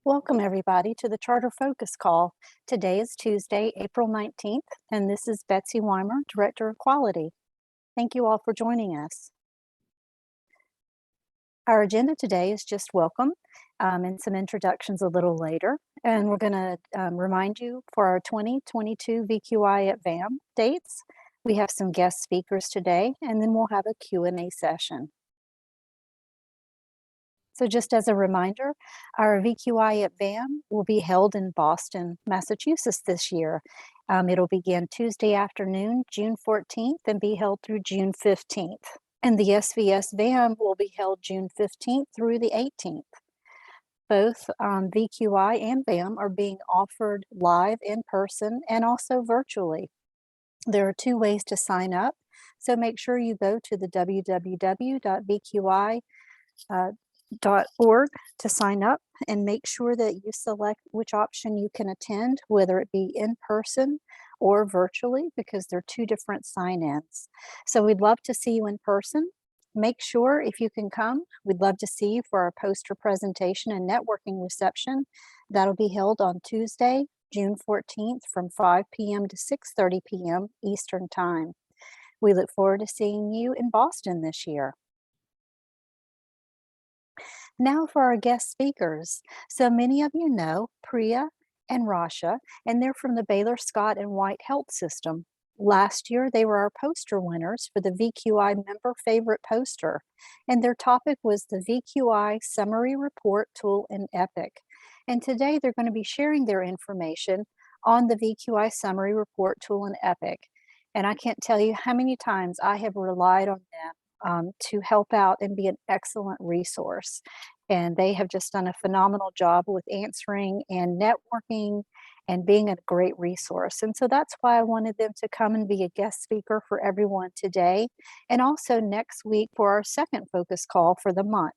Welcome, everybody, to the Charter Focus Call. Today is Tuesday, April 19th, and this is Betsy Weimer, Director of Quality. Thank you all for joining us. Our agenda today is just welcome and some introductions a little later. And we're going to remind you for our 2022 VQI at VAM dates. We have some guest speakers today, and then we'll have a Q&A session. So just as a reminder, our VQI at VAM will be held in Boston, Massachusetts this year. It'll begin Tuesday afternoon, June 14th, and be held through June 15th. And the SVS VAM will be held June 15th through the 18th. Both VQI and VAM are being offered live in person and also virtually. There are two ways to sign up, so make sure you go to the www.vqi.org to sign up and make sure that you select which option you can attend, whether it be in person or virtually, because they're two different sign-ins. So we'd love to see you in person. Make sure if you can come, we'd love to see you for our poster presentation and networking reception. That'll be held on Tuesday, June 14th from 5 p.m. to 6:30 p.m. Eastern Time. We look forward to seeing you in Boston this year. Now for our guest speakers. So many of you know Priya and Rasha, and they're from the Baylor Scott and White Health System. Last year, they were our poster winners for the VQI Member Favorite Poster, and their topic was the VQI Summary Report Tool in Epic. And today, they're going to be sharing their information on the VQI Summary Report Tool in Epic. And I can't tell you how many times I have relied on them to help out and be an excellent resource. And they have just done a phenomenal job with answering and networking and being a great resource. And so that's why I wanted them to come and be a guest speaker for everyone today, and also next week for our second focus call for the month.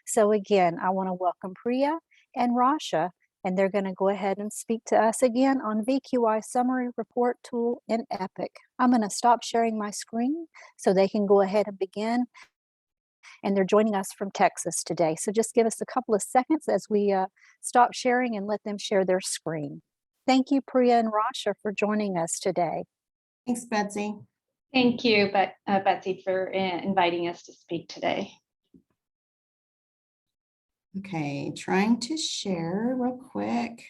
So again, I want to welcome Priya and Rasha, and they're going to go ahead and speak to us again on VQI Summary Report Tool in Epic. I'm going to stop sharing my screen so they can go ahead and begin. And they're joining us from Texas today. So just give us a couple of seconds as we stop sharing and let them share their screen. Thank you, Priya and Rasha, for joining us today. Thanks, Betsy. Thank you, Betsy, for inviting us to speak today. Okay, trying to share real quick.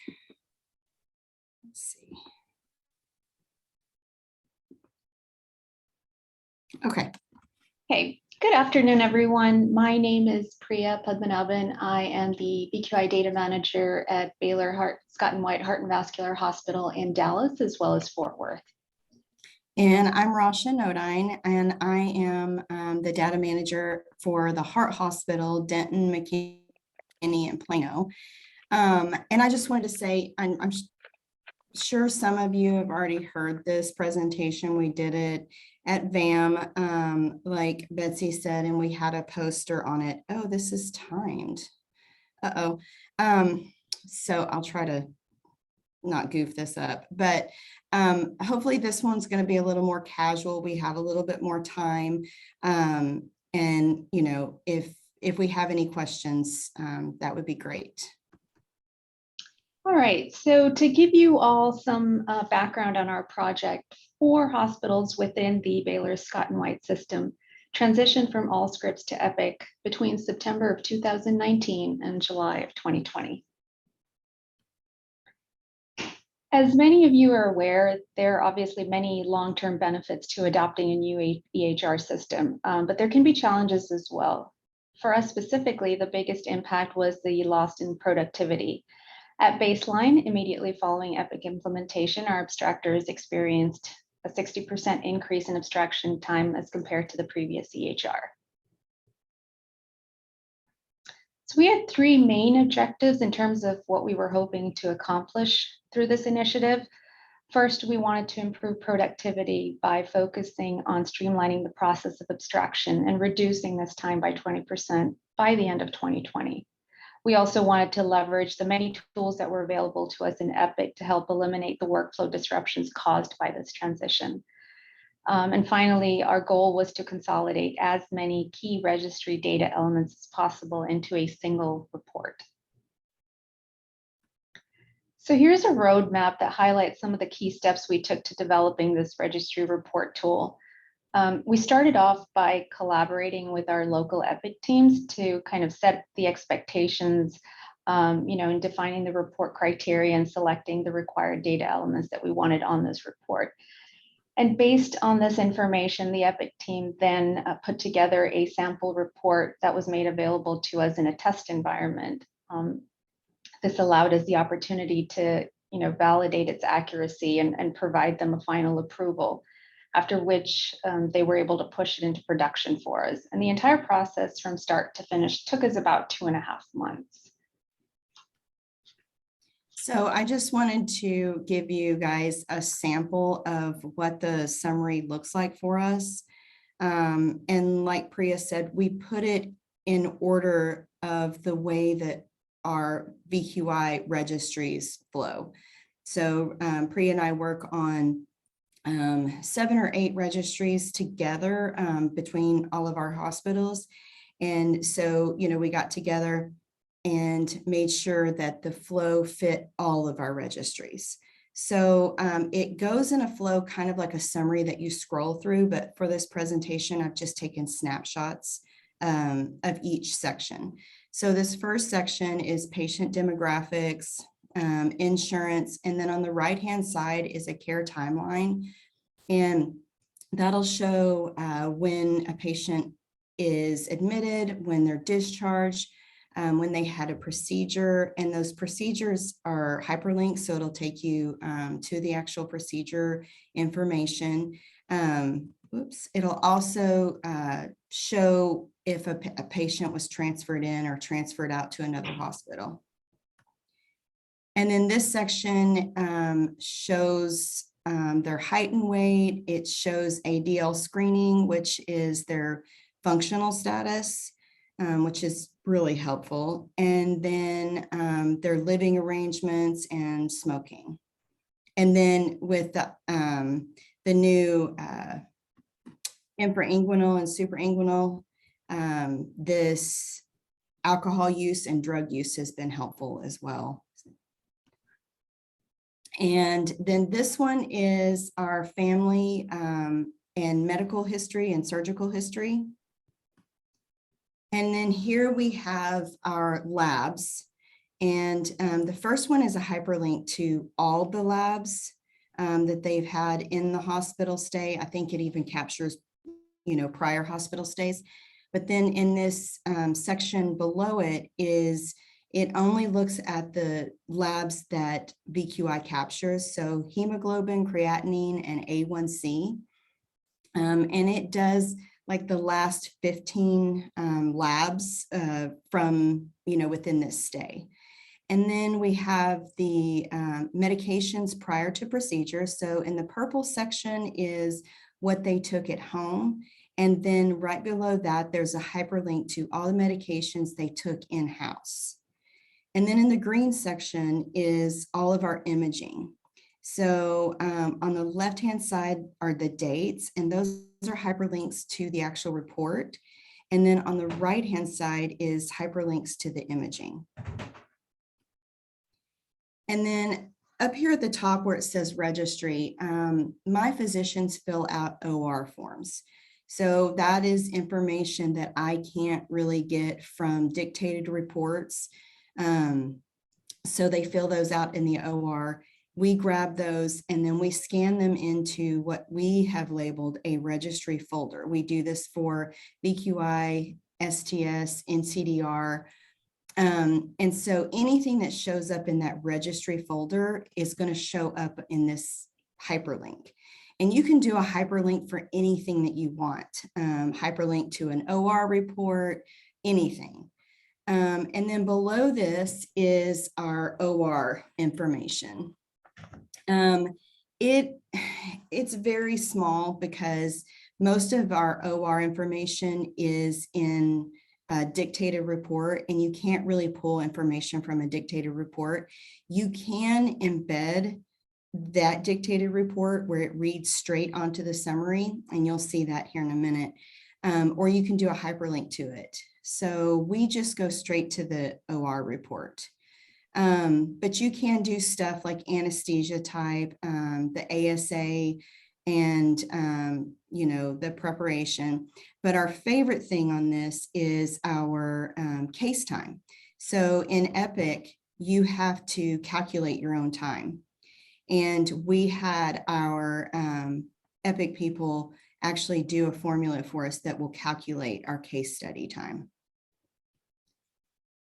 Let's see. Okay. Good afternoon, everyone. My name is Priya Padmanabhan. I am the VQI data manager at Baylor Scott and White Heart and Vascular Hospital in Dallas, as well as Fort Worth. And I'm Rasha Nodine, and I am the data manager for the Heart Hospital, Denton, McKinney, and Plano. And I just wanted to say, I'm sure some of you have already heard this presentation. We did it at VAM, like Betsy said, and we had a poster on it. Oh, this is timed. So I'll try to not goof this up, but hopefully this one's going to be a little more casual. We have a little bit more time. And, you know, if we have any questions, that would be great. All right, so to give you all some background on our project, 4 hospitals within the Baylor Scott and White system transitioned from Allscripts to Epic between September of 2019 and July of 2020. As many of you are aware, there are obviously many long-term benefits to adopting a new EHR system, but there can be challenges as well. For us specifically, the biggest impact was the loss in productivity. At baseline, immediately following Epic implementation, our abstractors experienced a 60% increase in abstraction time as compared to the previous EHR. So we had 3 main objectives in terms of what we were hoping to accomplish through this initiative. First, we wanted to improve productivity by focusing on streamlining the process of abstraction and reducing this time by 20% by the end of 2020. We also wanted to leverage the many tools that were available to us in Epic to help eliminate the workflow disruptions caused by this transition. And finally, our goal was to consolidate as many key registry data elements as possible into a single report. So here's a roadmap that highlights some of the key steps we took to developing this registry report tool. We started off by collaborating with our local EPIC teams to kind of set the expectations, in defining the report criteria and selecting the required data elements that we wanted on this report. And based on this information, the EPIC team then put together a sample report that was made available to us in a test environment. This allowed us the opportunity to, validate its accuracy and provide them a final approval, after which they were able to push it into production for us. And the entire process from start to finish took us about 2.5 months. So I just wanted to give you guys a sample of what the summary looks like for us. And like Priya said, we put it in order of the way that our VQI registries flow. So Priya and I work on 7 or 8 registries together between all of our hospitals. And so, we got together and made sure that the flow fit all of our registries. So it goes in a flow kind of like a summary that you scroll through, but for this presentation, I've just taken snapshots of each section. So this first section is patient demographics, insurance, and then on the right-hand side is a care timeline. And that'll show when a patient is admitted, when they're discharged, when they had a procedure, and those procedures are hyperlinked, so it'll take you to the actual procedure information. It'll also show if a patient was transferred in or transferred out to another hospital. And then this section shows their height and weight. It shows ADL screening, which is their functional status, which is really helpful. And then their living arrangements and smoking. And then with the new infrainguinal and suprainguinal, this alcohol use and drug use has been helpful as well. And then this one is our family and medical history and surgical history. And then here we have our labs. And the first one is a hyperlink to all the labs that they've had in the hospital stay. I think it even captures, prior hospital stays. But then in this section below it only looks at the labs that VQI captures. So hemoglobin, creatinine, and A1C. And it does like the last 15 labs from, within this stay. And then we have the medications prior to procedure. So in the purple section is what they took at home. And then right below that, there's a hyperlink to all the medications they took in-house. And then in the green section is all of our imaging. So on the left-hand side are the dates, and those are hyperlinks to the actual report. And then on the right-hand side is hyperlinks to the imaging. And then up here at the top where it says registry, my physicians fill out OR forms. So that is information that I can't really get from dictated reports. So they fill those out in the OR. We grab those and then we scan them into what we have labeled a registry folder. We do this for VQI, STS, NCDR. And so anything that shows up in that registry folder is going to show up in this hyperlink. And you can do a hyperlink for anything that you want, hyperlink to an OR report, anything. And then below this is our OR information. It's very small because most of our OR information is in a dictated report, and you can't really pull information from a dictated report. You can embed that dictated report where it reads straight onto the summary, and you'll see that here in a minute, or you can do a hyperlink to it. So we just go straight to the OR report. But you can do stuff like anesthesia type, the ASA, and the preparation. But our favorite thing on this is our case time. So in Epic, you have to calculate your own time. And we had our Epic people actually do a formula for us that will calculate our case study time.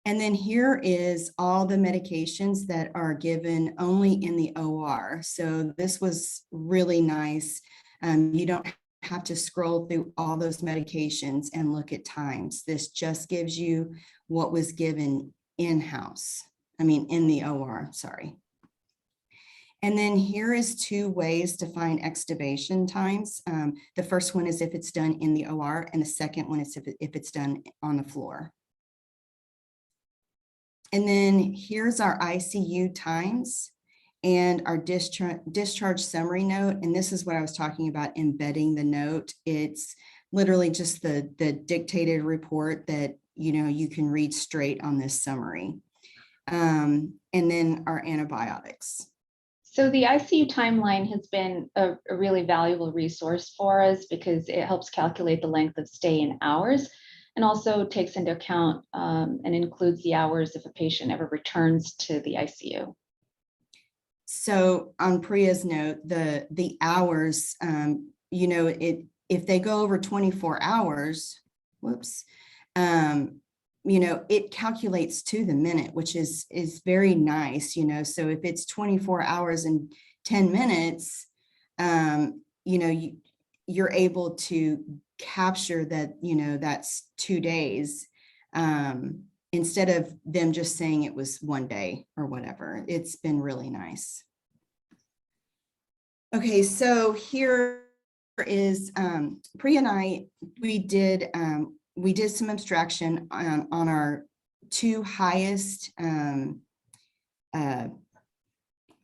And then here is all the medications that are given only in the OR. So this was really nice. You don't have to scroll through all those medications and look at times. This just gives you what was given in-house. I mean, in the OR, sorry. And then here is 2 ways to find extubation times. The first one is if it's done in the OR, and the second one is if it's done on the floor. And then here's our ICU times and our discharge summary note. And this is what I was talking about, embedding the note. It's literally just the dictated report that you can read straight on this summary. And then our antibiotics. So the ICU timeline has been a really valuable resource for us because it helps calculate the length of stay in hours, and also takes into account and includes the hours if a patient ever returns to the ICU. So on Priya's note, the hours, if they go over 24 hours, it calculates to the minute, which is very nice, so if it's 24 hours and 10 minutes, you're able to capture that, that's 2 days, instead of them just saying it was 1 day or whatever. It's been really nice. Okay, so here is Priya and I, we did some abstraction on our 2 highest, I'm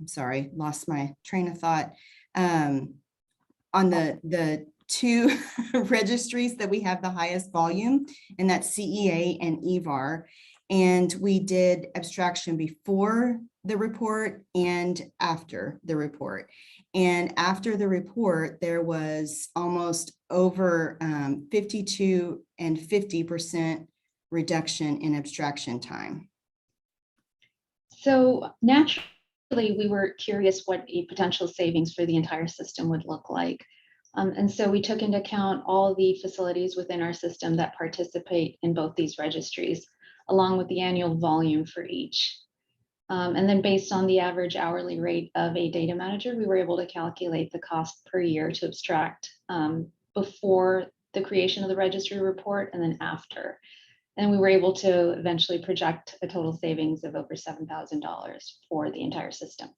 sorry, lost my train of thought, on the 2 registries that we have the highest volume, and that's CEA and EVAR. And we did abstraction before the report and after the report. And after the report, there was almost over 52 and 50% reduction in abstraction time. So naturally, we were curious what a potential savings for the entire system would look like. And so we took into account all the facilities within our system that participate in both these registries, along with the annual volume for each. And then based on the average hourly rate of a data manager, we were able to calculate the cost per year to abstract before the creation of the registry report and then after. And we were able to eventually project a total savings of over $7,000 for the entire system.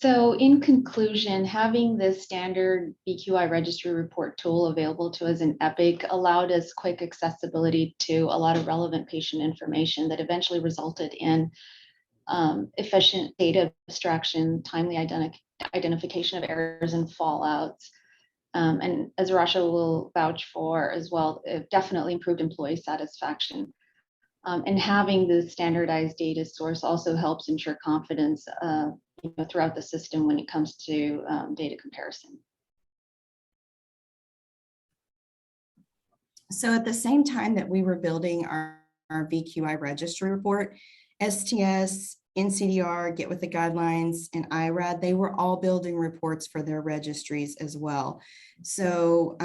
So in conclusion, having this standard VQI registry report tool available to us in Epic allowed us quick accessibility to a lot of relevant patient information that eventually resulted in efficient data abstraction, timely identification of errors and fallouts. And as Rasha will vouch for as well, it definitely improved employee satisfaction. And having the standardized data source also helps ensure confidence throughout the system when it comes to data comparison. So at the same time that we were building our VQI registry report, STS, NCDR, Get With The Guidelines, and IRAD, they were all building reports for their registries as well. So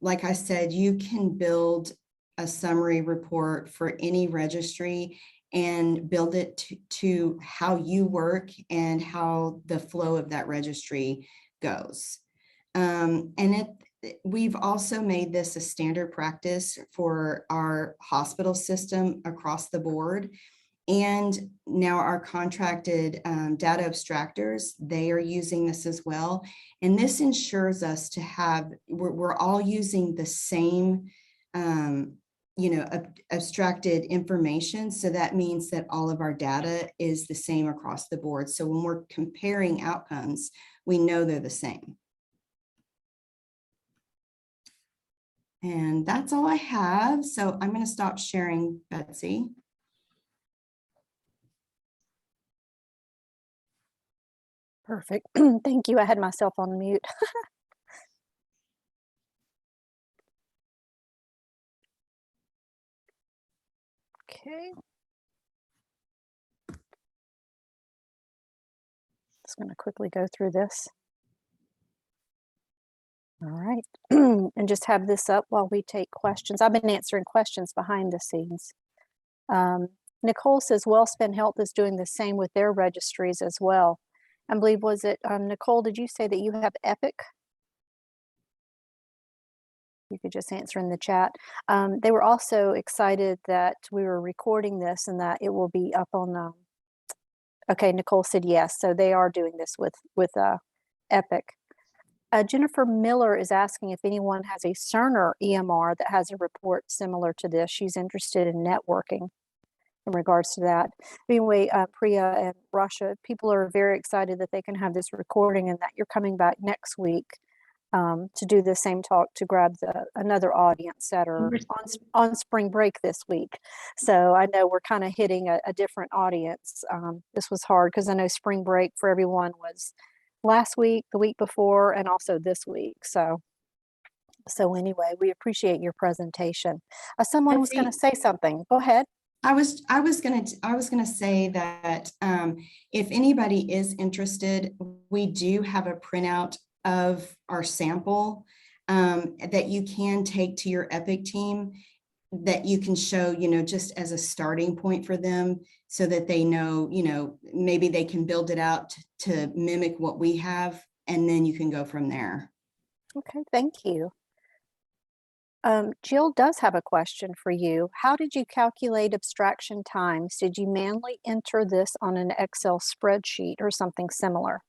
like I said, you can build a summary report for any registry and build it to how you work and how the flow of that registry goes. We've also made this a standard practice for our hospital system across the board. And now our contracted data abstractors, they are using this as well. And this ensures us to have, we're all using the same abstracted information. So that means that all of our data is the same across the board. So when we're comparing outcomes, we know they're the same. And that's all I have. So I'm going to stop sharing, Betsy. Perfect. Thank you. I had myself on mute. Okay. Just going to quickly go through this. All right. And just have this up while we take questions. I've been answering questions behind the scenes. Nicole says WellSpan Health is doing the same with their registries as well. I believe, was it, Nicole, did you say that you have Epic? You could just answer in the chat. They were also excited that we were recording this and that it will be up on, okay, Nicole said yes, so they are doing this with Epic. Jennifer Miller is asking if anyone has a Cerner EMR that has a report similar to this. She's interested in networking in regards to that. Anyway, Priya and Rasha, people are very excited that they can have this recording and that you're coming back next week to do the same talk to grab another audience that are on spring break this week. So I know we're kind of hitting a different audience. This was hard because I know spring break for everyone was last week, the week before, and also this week. So anyway, we appreciate your presentation. Someone was going to say something. Go ahead. I was gonna say that if anybody is interested, we do have a printout of our sample that you can take to your Epic team that you can show, just as a starting point for them so that they know, maybe they can build it out to mimic what we have, and then you can go from there. Okay, thank you. Jill does have a question for you. How did you calculate abstraction times? Did you manually enter this on an Excel spreadsheet or something similar?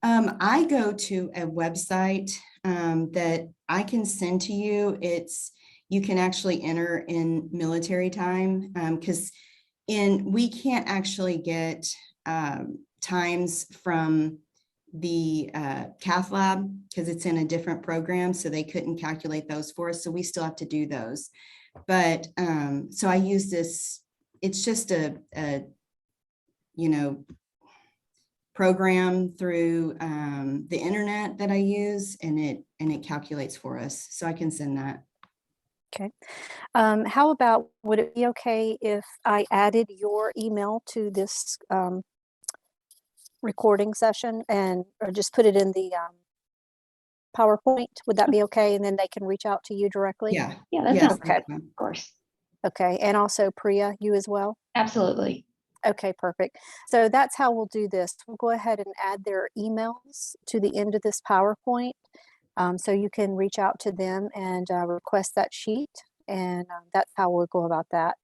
I go to a website that I can send to you. You can actually enter in military time because we can't actually get times from the cath lab because it's in a different program, so they couldn't calculate those for us, so we still have to do those. But so I use this, it's just a program through the internet that I use, and it calculates for us, so I can send that. Okay. How about, would it be okay if I added your email to this recording session or just put it in the PowerPoint? Would that be okay? And then they can reach out to you directly? Yeah. Yeah, that Yes, sounds okay. good. Of course. Okay. And also Priya, you as well? Absolutely. Okay, perfect. So that's how we'll do this. We'll go ahead and add their emails to the end of this PowerPoint. So you can reach out to them and request that sheet. And that's how we'll go about that,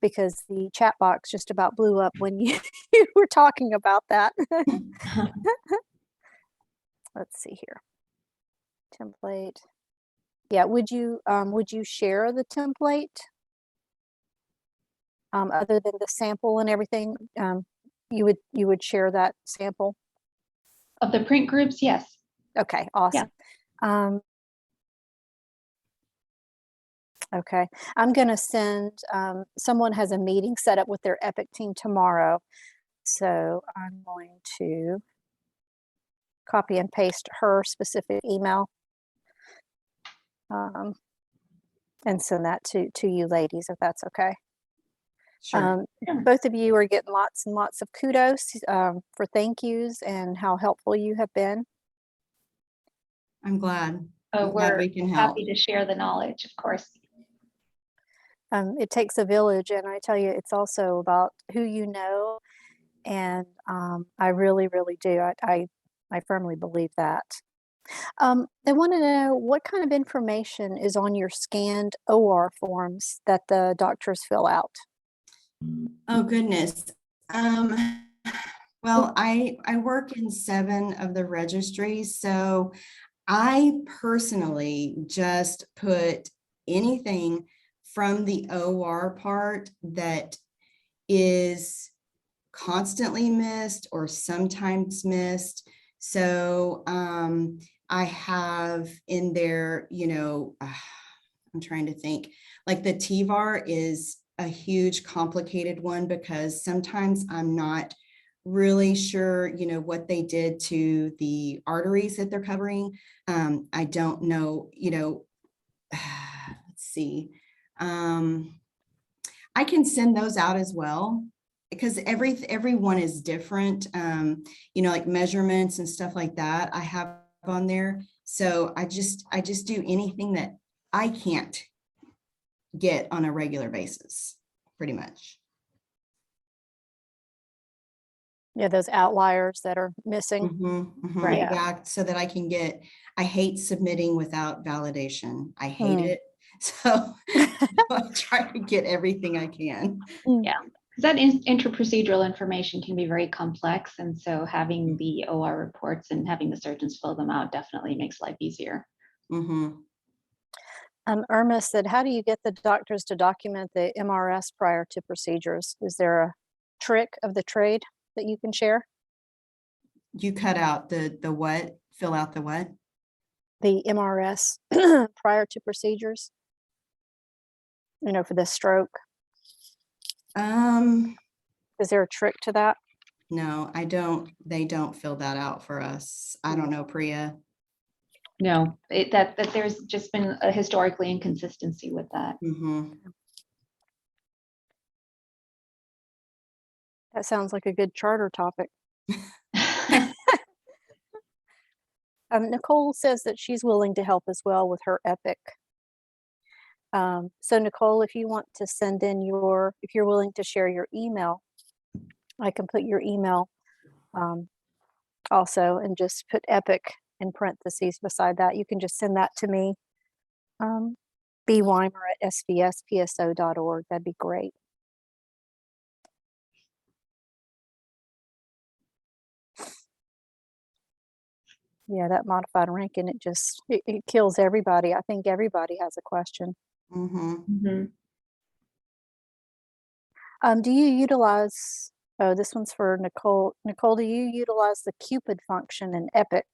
because the chat box just about blew up when you were talking about that. Let's see here. Template. Yeah, would you share the template other than the sample and everything? You would share that sample? Of the print groups, yes. Okay, awesome. Okay, I'm going to send, someone has a meeting set up with their Epic team tomorrow. So I'm going to copy and paste her specific email and send that to you ladies, if that's okay. sure. Both of you are getting lots and lots of kudos for thank yous and how helpful you have been. I'm glad. We're we can help. happy to share the knowledge, of course. It takes a village, and I tell you, it's also about who you know, and I really, really do. I firmly believe that. They want to know what kind of information is on your scanned OR forms that the doctors fill out. Oh, goodness. Well, I work in 7 of the registries, so I personally just put anything from the OR part that is constantly missed or sometimes missed. So I have in there, I'm trying to think, like the TVAR is a huge complicated one because sometimes I'm not really sure, what they did to the arteries that they're covering. I don't know, let's see. I can send those out as well because everyone is different. Like measurements and stuff like that I have on there. So I just do anything that I can't get on a regular basis, pretty much. Yeah, those outliers that are missing. Right. Yeah. Yeah, so that I hate submitting without validation. I hate it. So I try to get everything I can. Yeah, because that interprocedural information can be very complex. And so having the OR reports and having the surgeons fill them out definitely makes life easier. Irma said, how do you get the doctors to document the MRS prior to procedures? Is there a trick of the trade that you can share? You cut out the what? Fill out the what? The MRS prior to procedures, for the stroke. Is there a trick to that? No, I don't. They don't fill that out for us. I don't know, Priya. No, that there's just been a historically inconsistency with that. That sounds like a good charter topic. Nicole says that she's willing to help as well with her Epic. So Nicole, if you want to send in if you're willing to share your email, I can put your email also and just put Epic in parentheses beside that. You can just send that to me, bweimer@svspso.org. That'd be great. Yeah, that modified ranking, it kills everybody. I think everybody has a question. Do you utilize, oh, this one's for Nicole. Nicole, do you utilize the Cupid function in Epic?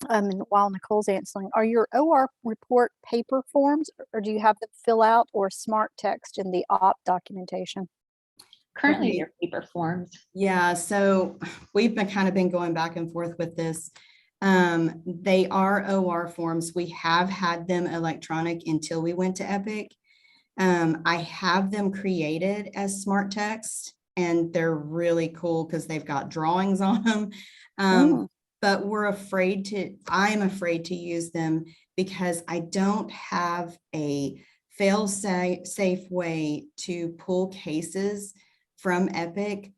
And while Nicole's answering, are your OR report paper forms or do you have them fill out or smart text in the op documentation? Currently, Okay. they're paper forms. Yeah, so we've been going back and forth with this. They are OR forms. We have had them electronic until we went to Epic. I have them created as smart text and they're really cool because they've got drawings on them. But I'm afraid to use them because I don't have a fail-safe way to pull cases from Epic.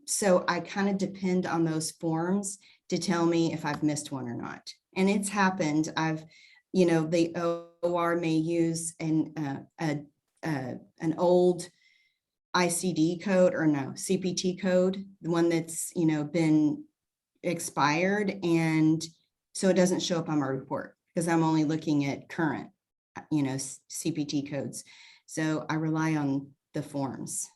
So I kind of depend on those forms to tell me if I've missed one or not. And it's happened. The OR may use an old ICD code or no, CPT code, the one that's, been expired. And so it doesn't show up on my report because I'm only looking at current, CPT codes. So I rely on the forms.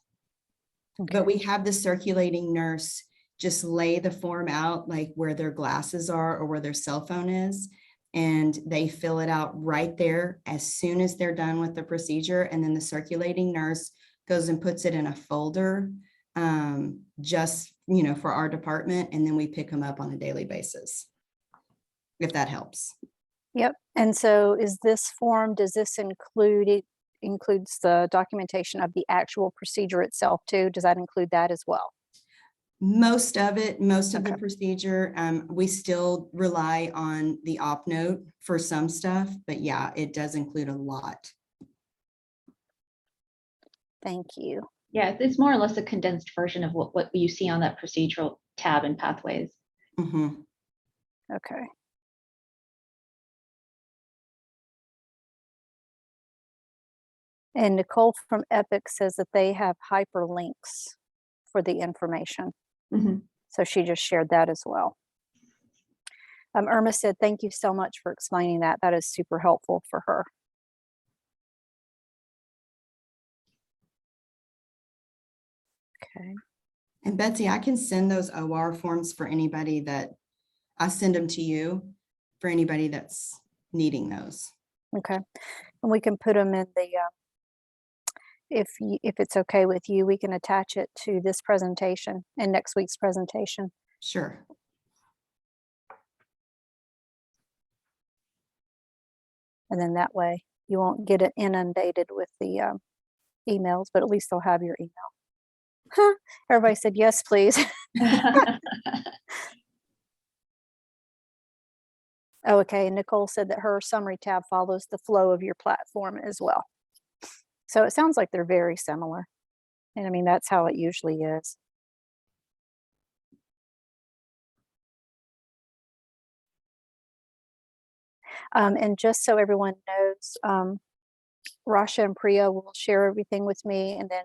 Okay. But we have the circulating nurse just lay the form out like where their glasses are or where their cell phone is. And they fill it out right there as soon as they're done with the procedure. And then the circulating nurse goes and puts it in a folder just, for our department. And then we pick them up on a daily basis, if that helps. Yep. And so is this form, does this includes the documentation of the actual procedure itself too? Does that include that as well? Most of the procedure, we still rely on the op note for some stuff, but yeah, it does include a lot. Thank you. Yeah, it's more or less a condensed version of what you see on that procedural tab in Pathways. Okay. And Nicole from Epic says that they have hyperlinks for the information. So she just shared that as well. Irma said, thank you so much for explaining that. That is super helpful for her. Okay. And Betsy, I can send those OR forms for anybody I send them to you for anybody that's needing those. Okay. And we can put them if it's okay with you, we can attach it to this presentation and next week's presentation. Sure. And then that way you won't get it inundated with the emails, but at least they'll have your email. Everybody said, yes, please. Oh, okay. And Nicole said that her summary tab follows the flow of your platform as well. So it sounds like they're very similar. And I mean, that's how it usually is. And just so everyone knows, Rasha and Priya will share everything with me, and then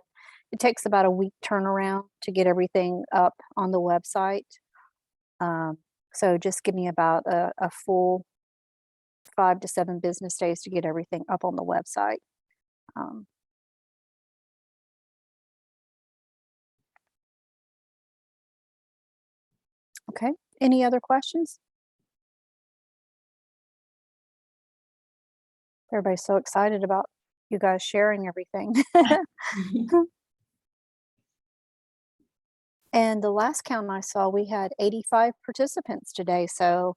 it takes about a week turnaround to get everything up on the website. So just give me about a full 5 to 7 business days to get everything up on the website. Okay, any other questions? Everybody's so excited about you guys sharing everything. And the last count I saw, we had 85 participants today. So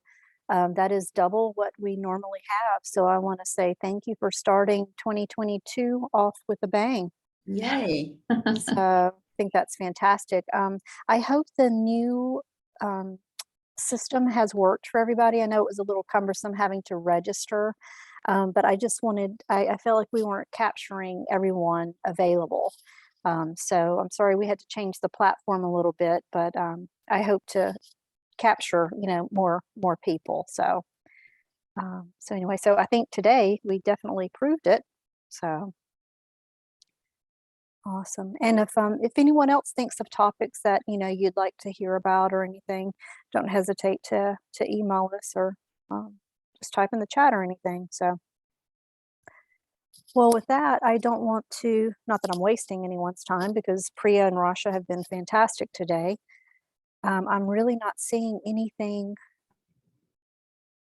that is double what we normally have. So I want to say thank you for starting 2022 off with a bang. Yay. So I think that's fantastic. I hope the new system has worked for everybody. I know it was a little cumbersome having to register, but I just wanted, I felt like we weren't capturing everyone available. So I'm sorry we had to change the platform a little bit, but I hope to capture, more people. So, so anyway, so I think today we definitely proved it. So awesome. And if anyone else thinks of topics that you'd like to hear about or anything, don't hesitate to email us or just type in the chat or anything. So. Well, with that, I don't want to, not that I'm wasting anyone's time because Priya and Rasha have been fantastic today. I'm really not seeing anything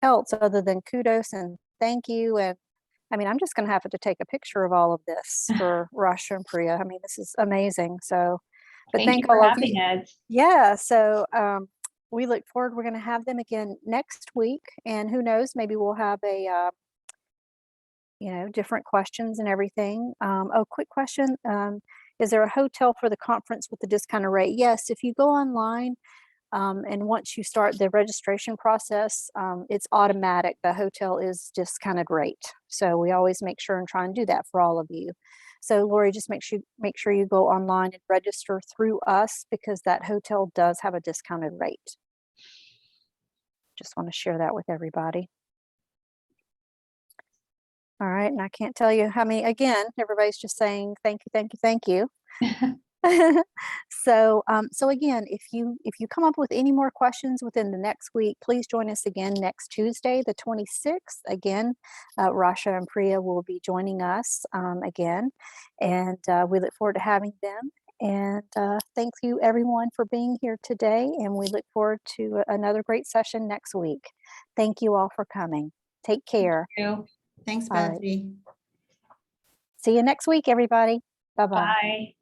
else other than kudos and thank you. And I mean, I'm just going to have to take a picture of all of this for Rasha and Priya. I mean, this is amazing. So, but Thank you thank for all of having you. us. Yeah. So we look forward. We're going to have them again next week. And who knows, maybe we'll have a different questions and everything. Oh, quick question. Is there a hotel for the conference with the discounted rate? Yes, if you go online and once you start the registration process, it's automatic. The hotel is discounted rate. So we always make sure and try and do that for all of you. So Lori, just make sure you go online and register through us because that hotel does have a discounted rate. Just want to share that with everybody. All right, and I can't tell you how many, again, everybody's just saying thank you, thank you, thank you. So again, if you come up with any more questions within the next week, please join us again next Tuesday, the 26th. Again, Rasha and Priya will be joining us again, and we look forward to having them. And thank you everyone for being here today, and we look forward to another great session next week. Thank you all for coming. Take care. Thank you. Thanks, All right. Betsy. See you next week, everybody. Bye-bye. Bye.